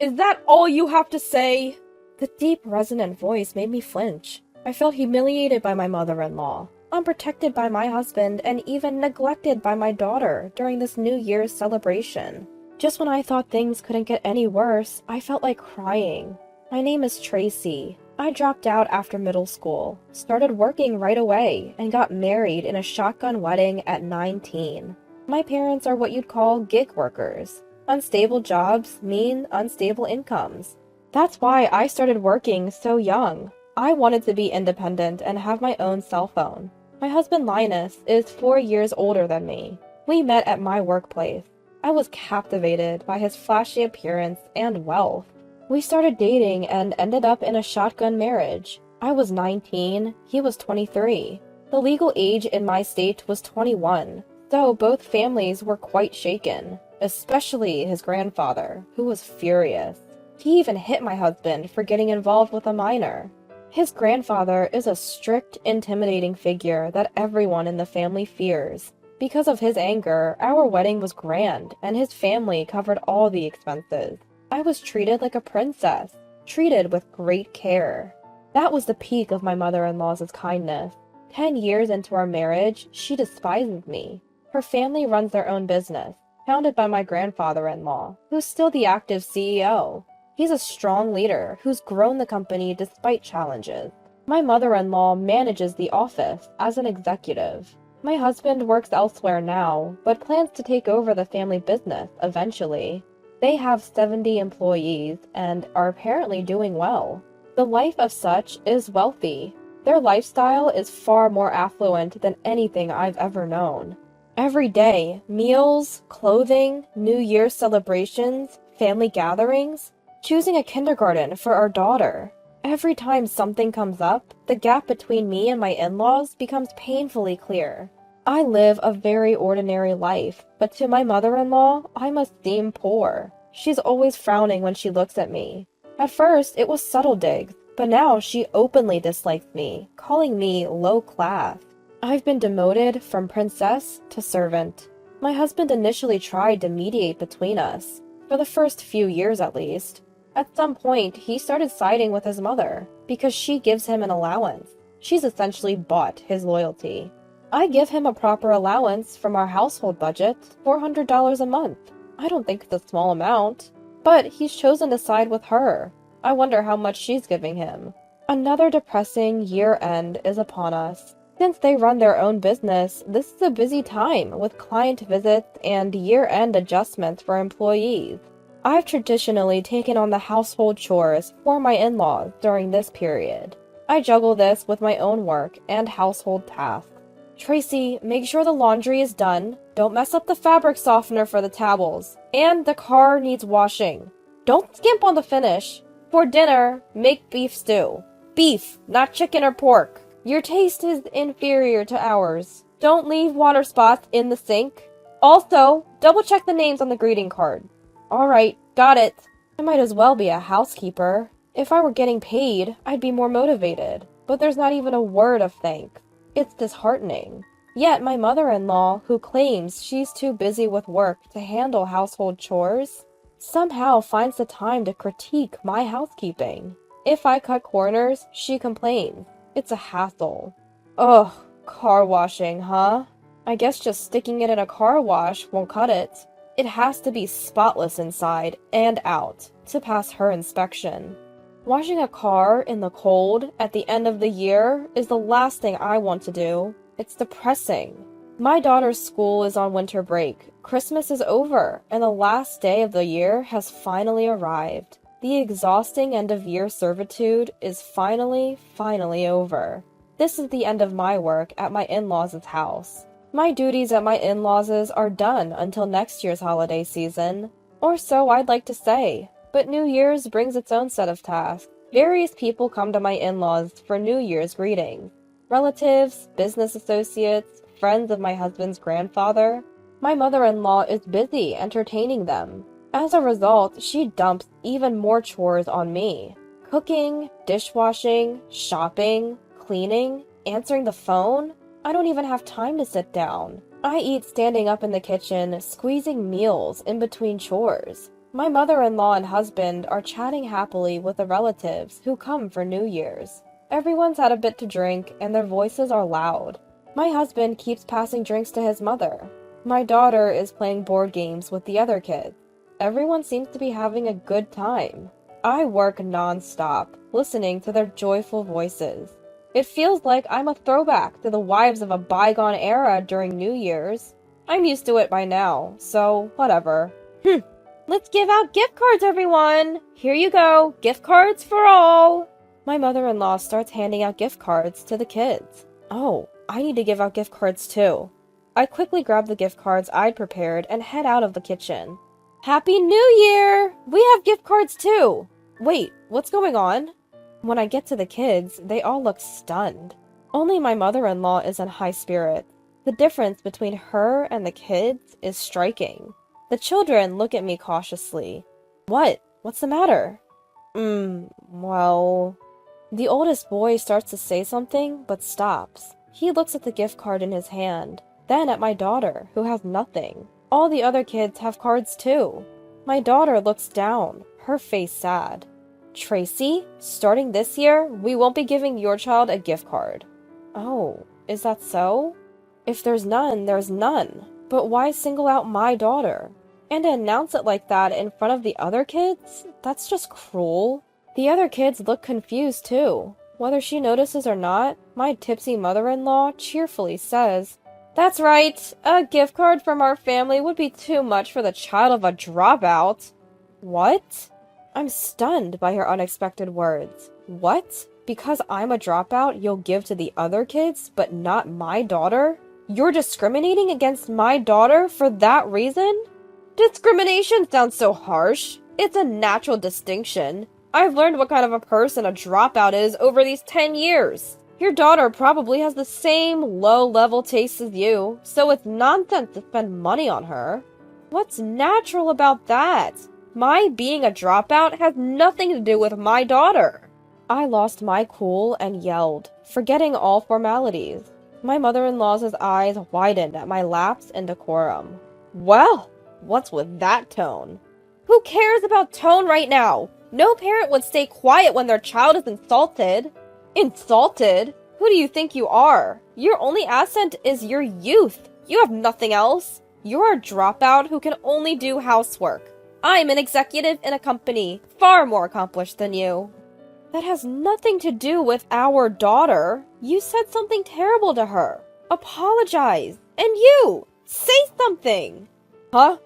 Is that all you have to say? The deep, resonant voice made me flinch. I felt humiliated by my mother-in-law, unprotected by my husband, and even neglected by my daughter during this New Year's celebration. Just when I thought things couldn't get any worse, I felt like crying. My name is Tracy. I dropped out after middle school, started working right away, and got married in a shotgun wedding at 19. My parents are what you'd call gig workers. Unstable jobs mean unstable incomes. That's why I started working so young. I wanted to be independent and have my own cell phone. My husband Linus is 4 years older than me. We met at my workplace. I was captivated by his flashy appearance and wealth. We started dating and ended up in a shotgun marriage. I was 19, he was 23. The legal age in my state was 21, so both families were quite shaken, especially his grandfather, who was furious. He even hit my husband for getting involved with a minor. His grandfather is a strict, intimidating figure that everyone in the family fears. Because of his anger, our wedding was grand, and his family covered all the expenses. I was treated like a princess, treated with great care. That was the peak of my mother-in-law's kindness. 10 years into our marriage, she despises me. Her family runs their own business, founded by my grandfather-in-law, who's still the active CEO. He's a strong leader who's grown the company despite challenges. My mother-in-law manages the office as an executive. My husband works elsewhere now, but plans to take over the family business eventually. They have 70 employees and are apparently doing well. The life of such is wealthy. Their lifestyle is far more affluent than anything I've ever known. Every day, meals, clothing, New Year's celebrations, family gatherings, choosing a kindergarten for our daughter. Every time something comes up, the gap between me and my in-laws becomes painfully clear. I live a very ordinary life, but to my mother-in-law, I must seem poor. She's always frowning when she looks at me. At first, it was subtle digs, but now she openly dislikes me, calling me low class. I've been demoted from princess to servant. My husband initially tried to mediate between us, for the first few years at least. At some point, he started siding with his mother, because she gives him an allowance. She's essentially bought his loyalty. I give him a proper allowance from our household budget, $400 a month. I don't think it's a small amount, but he's chosen to side with her. I wonder how much she's giving him. Another depressing year-end is upon us. Since they run their own business, this is a busy time with client visits and year-end adjustments for employees. I've traditionally taken on the household chores for my in-laws during this period. I juggle this with my own work and household tasks. Tracy, make sure the laundry is done. Don't mess up the fabric softener for the towels. And the car needs washing. Don't skimp on the finish. For dinner, make beef stew. Beef, not chicken or pork. Your taste is inferior to ours. Don't leave water spots in the sink. Also, double check the names on the greeting card. Alright, got it. I might as well be a housekeeper. If I were getting paid, I'd be more motivated. But there's not even a word of thanks. It's disheartening. Yet my mother-in-law, who claims she's too busy with work to handle household chores, somehow finds the time to critique my housekeeping. If I cut corners, she complains. It's a hassle. Ugh, car washing, huh? I guess just sticking it in a car wash won't cut it. It has to be spotless inside and out to pass her inspection. Washing a car in the cold at the end of the year is the last thing I want to do. It's depressing. My daughter's school is on winter break. Christmas is over, and the last day of the year has finally arrived. The exhausting end-of-year servitude is finally over. This is the end of my work at my in-laws' house. My duties at my in-laws' are done until next year's holiday season. Or so I'd like to say. But New Year's brings its own set of tasks. Various people come to my in-laws for New Year's greetings. Relatives, business associates, friends of my husband's grandfather. My mother-in-law is busy entertaining them. As a result, she dumps even more chores on me. Cooking, dishwashing, shopping, cleaning, answering the phone. I don't even have time to sit down. I eat standing up in the kitchen, squeezing meals in between chores. My mother-in-law and husband are chatting happily with the relatives who come for New Year's. Everyone's had a bit to drink, and their voices are loud. My husband keeps passing drinks to his mother. My daughter is playing board games with the other kids. Everyone seems to be having a good time. I work non-stop, listening to their joyful voices. It feels like I'm a throwback to the wives of a bygone era during New Year's. I'm used to it by now, so whatever. Let's give out gift cards, everyone! Here you go, gift cards for all! My mother-in-law starts handing out gift cards to the kids. Oh, I need to give out gift cards too. I quickly grab the gift cards I'd prepared and head out of the kitchen. Happy New Year! We have gift cards too! Wait, what's going on? When I get to the kids, they all look stunned. Only my mother-in-law is in high spirits. The difference between her and the kids is striking. The children look at me cautiously. What? What's the matter? Well... The oldest boy starts to say something, but stops. He looks at the gift card in his hand, then at my daughter, who has nothing. All the other kids have cards too. My daughter looks down, her face sad. Tracy, starting this year, we won't be giving your child a gift card. Oh, is that so? If there's none, there's none. But why single out my daughter? And to announce it like that in front of the other kids? That's just cruel. The other kids look confused too. Whether she notices or not, my tipsy mother-in-law cheerfully says, "That's right, a gift card from our family would be too much for the child of a dropout." What? I'm stunned by her unexpected words. What? Because I'm a dropout, you'll give to the other kids, but not my daughter? You're discriminating against my daughter for that reason? Discrimination sounds so harsh. It's a natural distinction. I've learned what kind of a person a dropout is over these 10 years. Your daughter probably has the same low-level tastes as you, so it's nonsense to spend money on her. What's natural about that? My being a dropout has nothing to do with my daughter. I lost my cool and yelled, forgetting all formalities. My mother-in-law's eyes widened at my lapse in decorum. Well, what's with that tone? Who cares about tone right now? No parent would stay quiet when their child is insulted. Insulted? Who do you think you are? Your only asset is your youth. You have nothing else. You're a dropout who can only do housework. I'm an executive in a company, far more accomplished than you. That has nothing to do with our daughter. You said something terrible to her. Apologize. And you! Say something! Huh?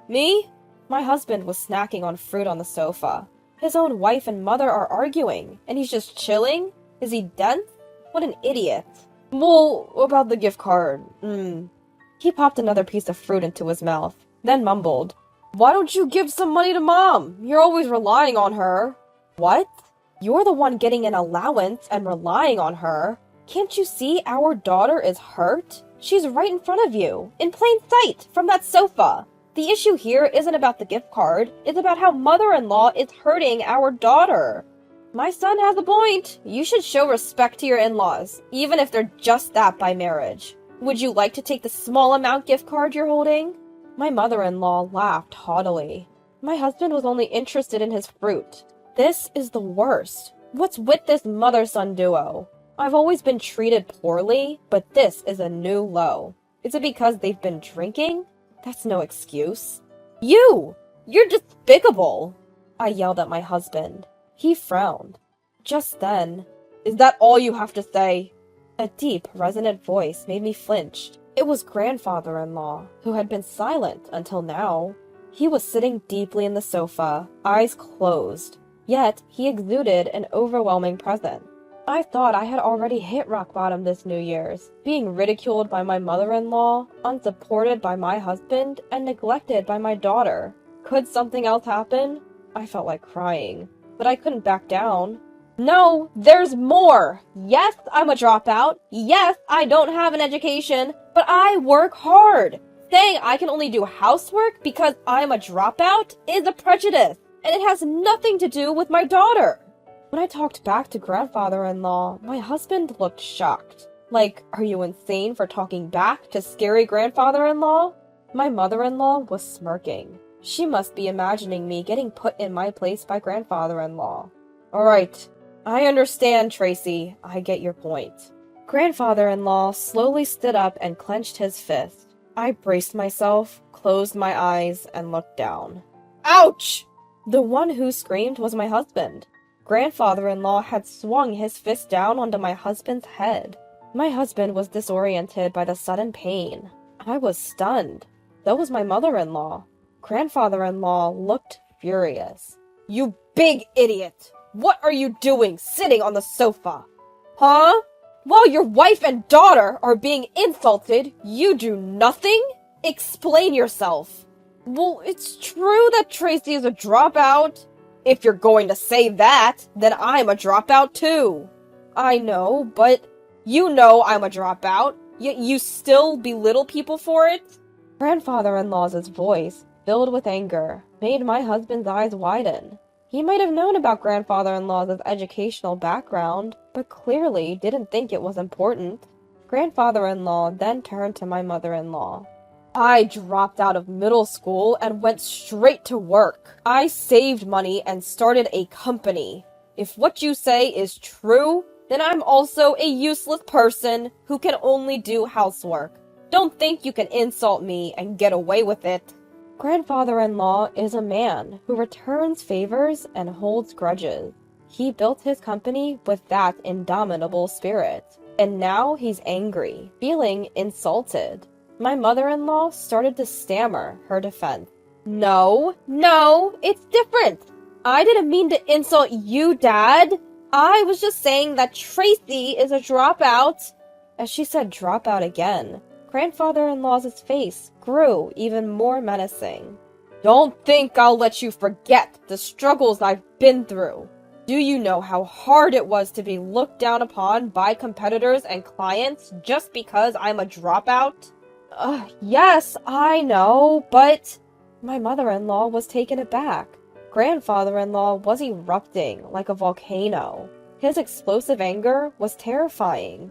Me? My husband was snacking on fruit on the sofa. His own wife and mother are arguing, and he's just chilling? Is he dense? What an idiot. Well, about the gift card, He popped another piece of fruit into his mouth, then mumbled, "Why don't you give some money to Mom? You're always relying on her." What? You're the one getting an allowance and relying on her. Can't you see our daughter is hurt? She's right in front of you, in plain sight, from that sofa. The issue here isn't about the gift card, it's about how mother-in-law is hurting our daughter. My son has a point. You should show respect to your in-laws, even if they're just that by marriage. Would you like to take the small amount gift card you're holding? My mother-in-law laughed haughtily. My husband was only interested in his fruit. This is the worst. What's with this mother-son duo? I've always been treated poorly, but this is a new low. Is it because they've been drinking? That's no excuse. You! You're despicable! I yelled at my husband. He frowned. Just then, "Is that all you have to say?" A deep, resonant voice made me flinch. It was grandfather-in-law, who had been silent until now. He was sitting deeply in the sofa, eyes closed. Yet, he exuded an overwhelming presence. I thought I had already hit rock bottom this New Year's, being ridiculed by my mother-in-law, unsupported by my husband, and neglected by my daughter. Could something else happen? I felt like crying, but I couldn't back down. No, there's more! Yes, I'm a dropout. Yes, I don't have an education, but I work hard. Saying I can only do housework because I'm a dropout is a prejudice, and it has nothing to do with my daughter. When I talked back to grandfather-in-law, my husband looked shocked. Like, are you insane for talking back to scary grandfather-in-law? My mother-in-law was smirking. She must be imagining me getting put in my place by grandfather-in-law. Alright, I understand, Tracy. I get your point. Grandfather-in-law slowly stood up and clenched his fist. I braced myself, closed my eyes, and looked down. Ouch! The one who screamed was my husband. Grandfather-in-law had swung his fist down onto my husband's head. My husband was disoriented by the sudden pain. I was stunned. So was my mother-in-law. Grandfather-in-law looked furious. You big idiot! What are you doing sitting on the sofa? Huh? While your wife and daughter are being insulted, you do nothing? Explain yourself. Well, it's true that Tracy is a dropout. If you're going to say that, then I'm a dropout too. I know, but you know I'm a dropout, yet you still belittle people for it? Grandfather-in-law's voice, filled with anger, made my husband's eyes widen. He might have known about grandfather-in-law's educational background, but clearly didn't think it was important. Grandfather-in-law then turned to my mother-in-law. I dropped out of middle school and went straight to work. I saved money and started a company. If what you say is true, then I'm also a useless person who can only do housework. Don't think you can insult me and get away with it. Grandfather-in-law is a man who returns favors and holds grudges. He built his company with that indomitable spirit, and now he's angry, feeling insulted. My mother-in-law started to stammer her defense. No, it's different. I didn't mean to insult you, Dad. I was just saying that Tracy is a dropout. As she said dropout again, grandfather-in-law's face grew even more menacing. Don't think I'll let you forget the struggles I've been through. Do you know how hard it was to be looked down upon by competitors and clients just because I'm a dropout? Yes, I know, but... My mother-in-law was taken aback. Grandfather-in-law was erupting like a volcano. His explosive anger was terrifying.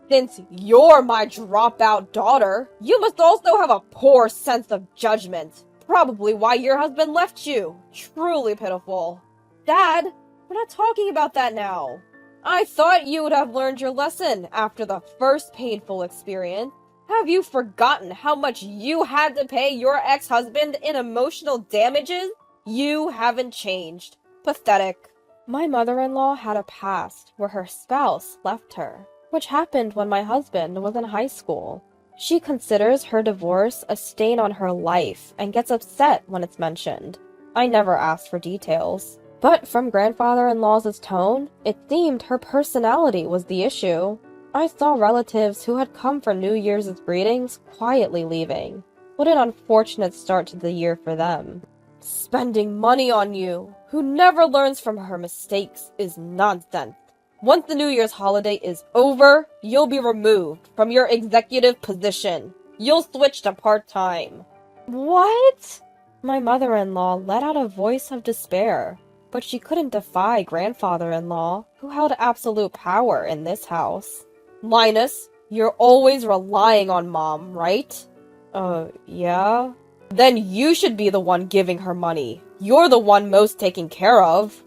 Since you're my dropout daughter, you must also have a poor sense of judgment. Probably why your husband left you. Truly pitiful. Dad, we're not talking about that now. I thought you would have learned your lesson after the first painful experience. Have you forgotten how much you had to pay your ex-husband in emotional damages? You haven't changed. Pathetic. My mother-in-law had a past where her spouse left her, which happened when my husband was in high school. She considers her divorce a stain on her life and gets upset when it's mentioned. I never asked for details. But from grandfather-in-law's tone, it seemed her personality was the issue. I saw relatives who had come for New Year's greetings quietly leaving. What an unfortunate start to the year for them. Spending money on you, who never learns from her mistakes, is nonsense. Once the New Year's holiday is over, you'll be removed from your executive position. You'll switch to part-time. What? My mother-in-law let out a voice of despair, but she couldn't defy grandfather-in-law, who held absolute power in this house. Linus, you're always relying on Mom, right? Yeah? Then you should be the one giving her money. You're the one most taken care of.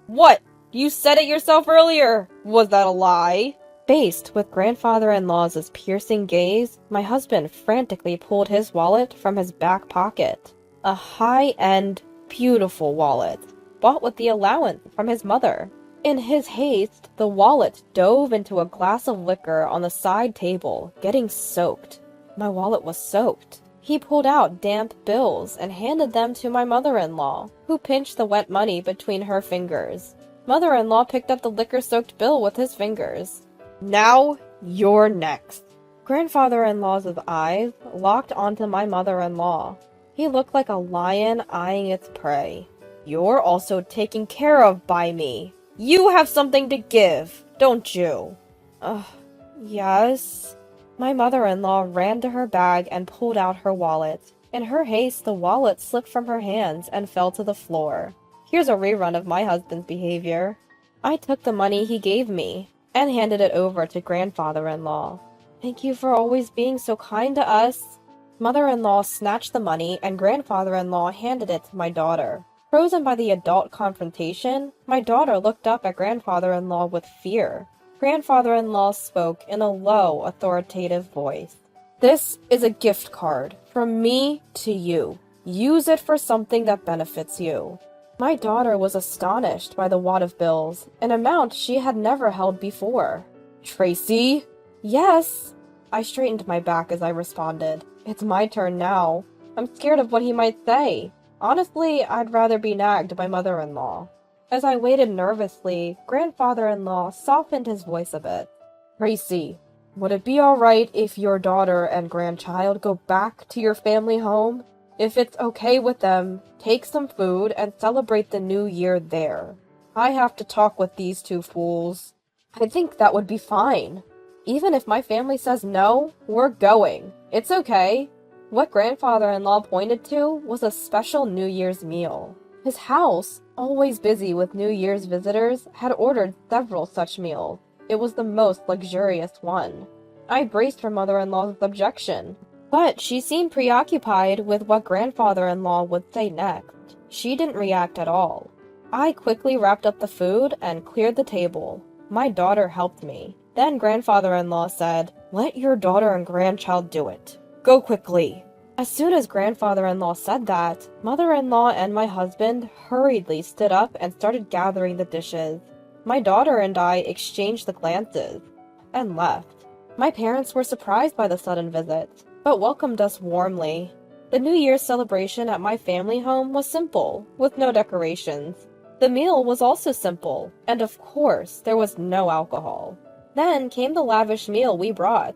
What? You said it yourself earlier. Was that a lie? Faced with grandfather-in-law's piercing gaze, my husband frantically pulled his wallet from his back pocket. A high-end, beautiful wallet, bought with the allowance from his mother. In his haste, the wallet dove into a glass of liquor on the side table, getting soaked. My wallet was soaked. He pulled out damp bills and handed them to my mother-in-law, who pinched the wet money between her fingers. Mother-in-law picked up the liquor-soaked bill with his fingers. Now, you're next. Grandfather-in-law's eyes locked onto my mother-in-law. He looked like a lion eyeing its prey. You're also taken care of by me. You have something to give, don't you? Yes. My mother-in-law ran to her bag and pulled out her wallet. In her haste, the wallet slipped from her hands and fell to the floor. Here's a rerun of my husband's behavior. I took the money he gave me and handed it over to grandfather-in-law. Thank you for always being so kind to us. Mother-in-law snatched the money and grandfather-in-law handed it to my daughter. Frozen by the adult confrontation, my daughter looked up at grandfather-in-law with fear. Grandfather-in-law spoke in a low, authoritative voice. "This is a gift card from me to you. Use it for something that benefits you." My daughter was astonished by the wad of bills, an amount she had never held before. "Tracy?" "Yes." I straightened my back as I responded. "It's my turn now. I'm scared of what he might say. Honestly, I'd rather be nagged by mother-in-law." As I waited nervously, grandfather-in-law softened his voice a bit. "Tracy, would it be alright if your daughter and grandchild go back to your family home? If it's okay with them, take some food and celebrate the new year there. I have to talk with these two fools." "I think that would be fine. Even if my family says no, we're going. It's okay." What grandfather-in-law pointed to was a special New Year's meal. His house, always busy with New Year's visitors, had ordered several such meals. It was the most luxurious one. I braced for mother-in-law's objection, but she seemed preoccupied with what grandfather-in-law would say next. She didn't react at all. I quickly wrapped up the food and cleared the table. My daughter helped me. Then grandfather-in-law said, "Let your daughter and grandchild do it. Go quickly." As soon as grandfather-in-law said that, mother-in-law and my husband hurriedly stood up and started gathering the dishes. My daughter and I exchanged the glances and left. My parents were surprised by the sudden visit, but welcomed us warmly. The New Year's celebration at my family home was simple, with no decorations. The meal was also simple, and of course, there was no alcohol. Then came the lavish meal we brought.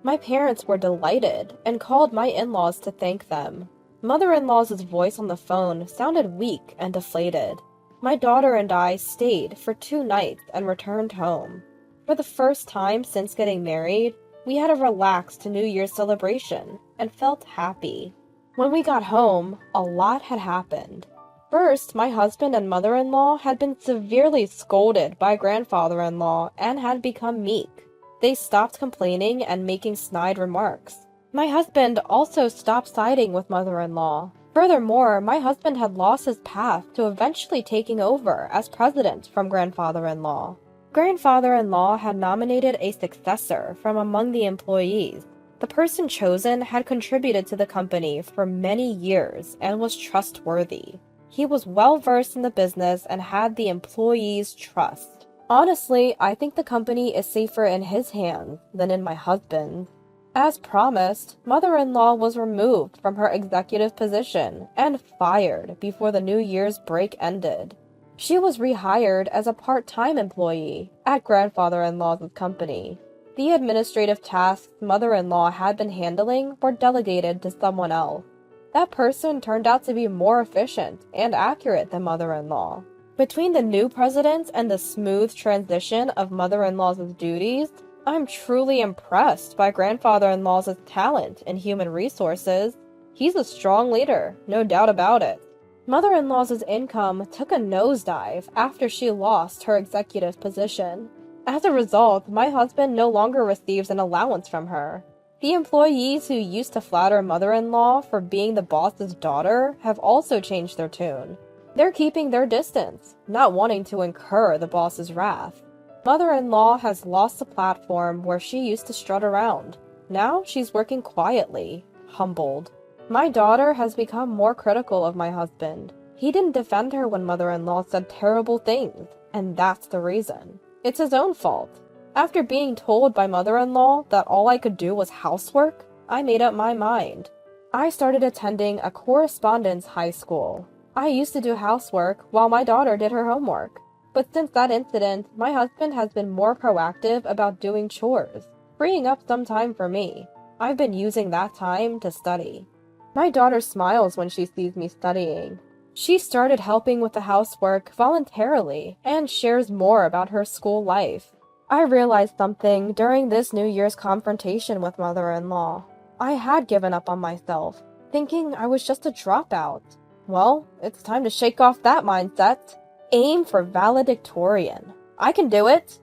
My parents were delighted and called my in-laws to thank them. Mother-in-law's voice on the phone sounded weak and deflated. My daughter and I stayed for 2 nights and returned home. For the first time since getting married, we had a relaxed New Year's celebration and felt happy. When we got home, a lot had happened. First, my husband and mother-in-law had been severely scolded by grandfather-in-law and had become meek. They stopped complaining and making snide remarks. My husband also stopped siding with mother-in-law. Furthermore, my husband had lost his path to eventually taking over as president from grandfather-in-law. Grandfather-in-law had nominated a successor from among the employees. The person chosen had contributed to the company for many years and was trustworthy. He was well-versed in the business and had the employees' trust. Honestly, I think the company is safer in his hands than in my husband's. As promised, mother-in-law was removed from her executive position and fired before the New Year's break ended. She was rehired as a part-time employee at grandfather-in-law's company. The administrative tasks mother-in-law had been handling were delegated to someone else. That person turned out to be more efficient and accurate than mother-in-law. Between the new president and the smooth transition of mother-in-law's duties, I'm truly impressed by grandfather-in-law's talent in human resources. He's a strong leader, no doubt about it. Mother-in-law's income took a nosedive after she lost her executive position. As a result, my husband no longer receives an allowance from her. The employees who used to flatter mother-in-law for being the boss's daughter have also changed their tune. They're keeping their distance, not wanting to incur the boss's wrath. Mother-in-law has lost the platform where she used to strut around. Now she's working quietly, humbled. My daughter has become more critical of my husband. He didn't defend her when mother-in-law said terrible things, and that's the reason. It's his own fault. After being told by mother-in-law that all I could do was housework, I made up my mind. I started attending a correspondence high school. I used to do housework while my daughter did her homework. But since that incident, my husband has been more proactive about doing chores, freeing up some time for me. I've been using that time to study. My daughter smiles when she sees me studying. She started helping with the housework voluntarily and shares more about her school life. I realized something during this New Year's confrontation with mother-in-law. I had given up on myself, thinking I was just a dropout. Well, it's time to shake off that mindset. Aim for valedictorian. I can do it.